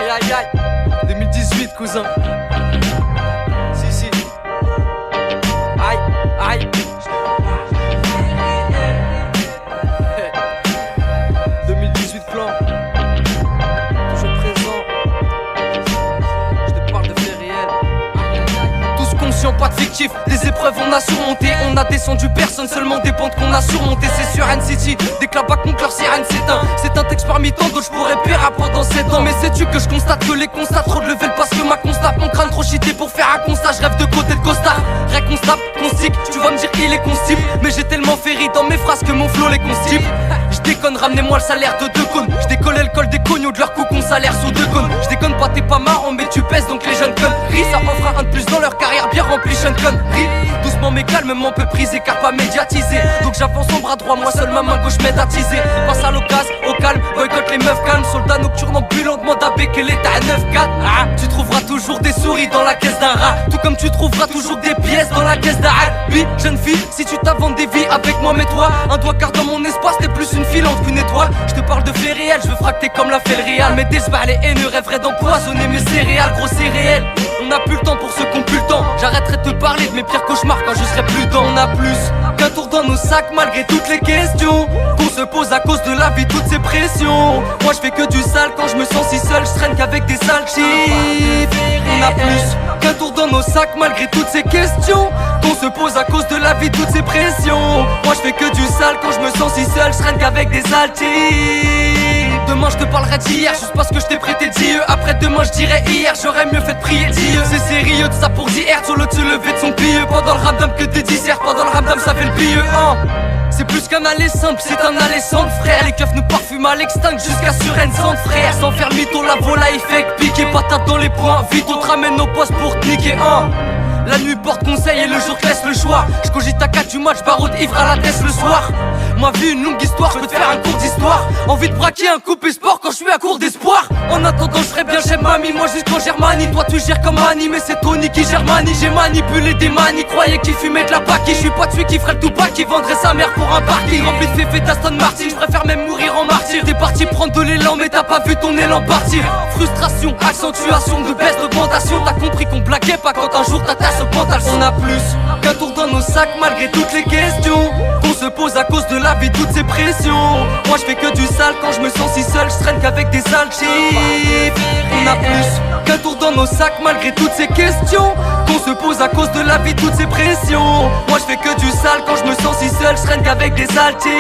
Aïe aïe aïe, 2018 cousin. Si. Aïe aïe. 2018 plan. Toujours présent. Je te parle de faits réels. Tous conscients, pas de fictif. Les épreuves on a surmonté. On a descendu personne, seulement des pentes qu'on a surmontées. C'est sur N-City, des clabats contre leur sirène s'éteint. C'est un texte parmi tant d'autres, je pourrais péra pendant 7 ans. Mais sais-tu que je constate que les constats trop de level parce que ma constat. Mon crâne trop cheaté pour faire un constat. Je rêve de côté de costard. Réconstable, constique, tu vas me dire qu'il est constipe. Mais j'ai tellement fait rire dans mes phrases que mon flow les constipe. Je déconne, ramenez-moi le salaire de 2 cônes. Je décollais le col des cognos de leur coup qu'on salaire sous 2 cônes. Je déconne pas, t'es pas marrant mais tu pèses donc les jeunes conneries. Ça en fera un de plus dans leur carrière bien remplie, jeune connerie. Doucement mais calmement peu prisé car pas médiatisé. Donc j'avance en bras droit, moi seul ma main gauche m'aide à teaser. Passe à l'occasion, au calme, boycott les meufs calmes. Soldat nocturne ambulant, demande à B quel état à 9-4. Tu trouveras toujours des souris dans la caisse d'un rat. Tout comme tu trouveras toujours des pièces dans la caisse d'un rat. Jeune fille, si tu t'inventes des vies avec moi, mets-toi un doigt car dans mon espace t'es plus une filante qu'une étoile. Je te parle de faits réels, je veux fracter comme l'a fait le réal. Mais des les haineux rêveraient d'empoisonner mes céréales. Gros c'est réel, on n'a plus le temps pour ceux qui ont plus le temps. J'arrêterai de te parler de mes pires cauchemars quand je serai plus dans. On a plus qu'un tour dans nos sacs malgré toutes les questions qu'on se pose à cause de la vie, toutes ces pressions. Moi je fais que du sale quand je me sens si seul, je traîne qu'avec des sales chiffres. On a plus qu'un tour dans nos sacs malgré toutes ces questions qu'on se pose à cause de la vie, toutes ces pressions. Moi je fais que du sale quand je me sens si seul, je traîne qu'avec des sales types. Demain je te parlerai d'hier juste parce que je t'ai prêté Dieu. Après demain je dirai hier, j'aurais mieux fait de prier Dieu. C'est sérieux de ça pour dire sur l'autre se lever de son pieux. Pendant le ramdam que des disserts, pendant le ramdam ça fait le pieux C'est plus qu'un aller simple, c'est un aller sans frère. Les keufs nous parfument à l'extinct jusqu'à sur N sans frère. Sans faire le mytho, la vola il fait que piquer patate dans les poings. Vite on te ramène nos postes pour te niquer La nuit porte conseil et le jour te laisse le choix. Je cogite à 4 du match, baroud ivre à la tête le soir. Ma vie une longue histoire, je peux te faire un cours d'histoire. Envie de braquer un coupé sport quand je suis à court d'espoir. En attendant je ferai bien chez mamie, moi jusqu'en Germanie. Toi tu gères comme Annie, mais c'est Tony qui gère Mani. J'ai manipulé des manies, croyais qu'il fumait de la paquille. Je suis pas de celui qui ferait le tout pas, qui vendrait sa mère pour un parking rempli de féfé d'Aston Martin. Je préfère même mourir en martyr. T'es parti prendre de l'élan mais t'as pas vu ton élan partir. Frustration, accentuation de baisse d'augmentation. T'as compris qu'on blaguait pas quand un jour ta tasse augmente. On a plus qu'un tour dans nos sacs malgré toutes les questions qu'on se pose à cause de la vie, toutes ces pressions. Moi je fais que du sale quand je me sens si seul, je traîne qu'avec des sales chiffres. On a plus qu'un tour dans nos sacs malgré toutes ces questions qu'on se pose à cause de la vie, toutes ces pressions. Moi je fais que du sale quand je me sens si seul, je traîne qu'avec des sales types.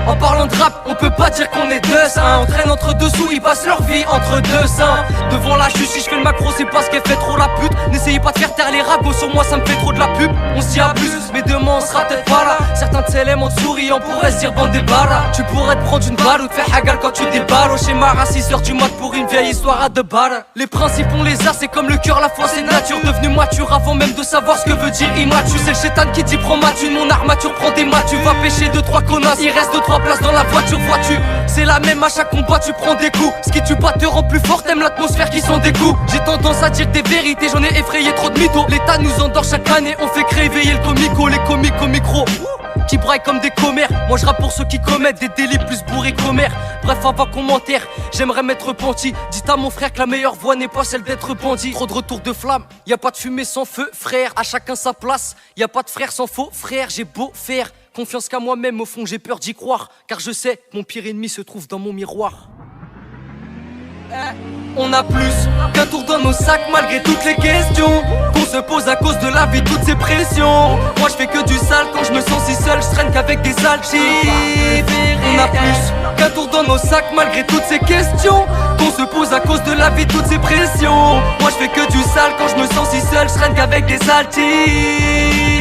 En parlant de rap, on peut pas dire qu'on est deux saints. On traîne entre dessous, ils passent leur vie entre deux seins. Devant la juge, si je fais le macro, c'est parce qu'elle fait trop la pute. N'essayez pas de faire taire les ragots, sur moi ça me fait trop de la pub. On s'y abuse, mais demain on sera peut-être pas là. Certains de ces éléments de souriant pourraient se dire bande des barras. Tu pourrais te prendre une balle ou te faire hagal quand tu déballes. Au schéma à 6h du mat pour une vieille histoire à 2 balles. Les principes on les a, c'est comme le cœur, la foi c'est nature. Devenu mature avant même de savoir ce que veut dire immature. C'est le chétan qui dit prends ma thune, mon armature prend des maths. Tu vas pêcher 2-3 connasses, il reste 2-3 places dans la voiture, vois-tu. C'est la même à chaque combat, tu prends des coups. Ce qui tue pas te rend plus fort, t'aimes l'atmosphère qui s'en dégoûte. J'ai tendance à dire des vérités, j'en ai effrayé trop de mythos. L'État nous endort chaque année, on fait réveiller le comico. Les comiques au micro qui braillent comme des commères. Moi je rappe pour ceux qui commettent des délits plus bourrés qu'Homère. Bref, avant commentaire, j'aimerais m'être repenti. Dites à mon frère que la meilleure voie n'est pas celle d'être bandit. Trop de retour de flamme, y a pas de fumée sans feu, frère. À chacun sa place, y a pas de frère sans faux frère. J'ai beau faire confiance qu'à moi-même, au fond j'ai peur d'y croire. Car je sais que mon pire ennemi se trouve dans mon miroir. On a plus qu'un tour dans nos sacs malgré toutes les questions qu'on se pose à cause de la vie, toutes ces pressions. Moi je fais que du sale quand je me sens si seul, je traîne qu'avec des sales chiffres. On a plus qu'un tour dans nos sacs malgré toutes ces questions qu'on se pose à cause de la vie, toutes ces pressions. Moi je fais que du sale quand je me sens si seul, je traîne qu'avec des sales types.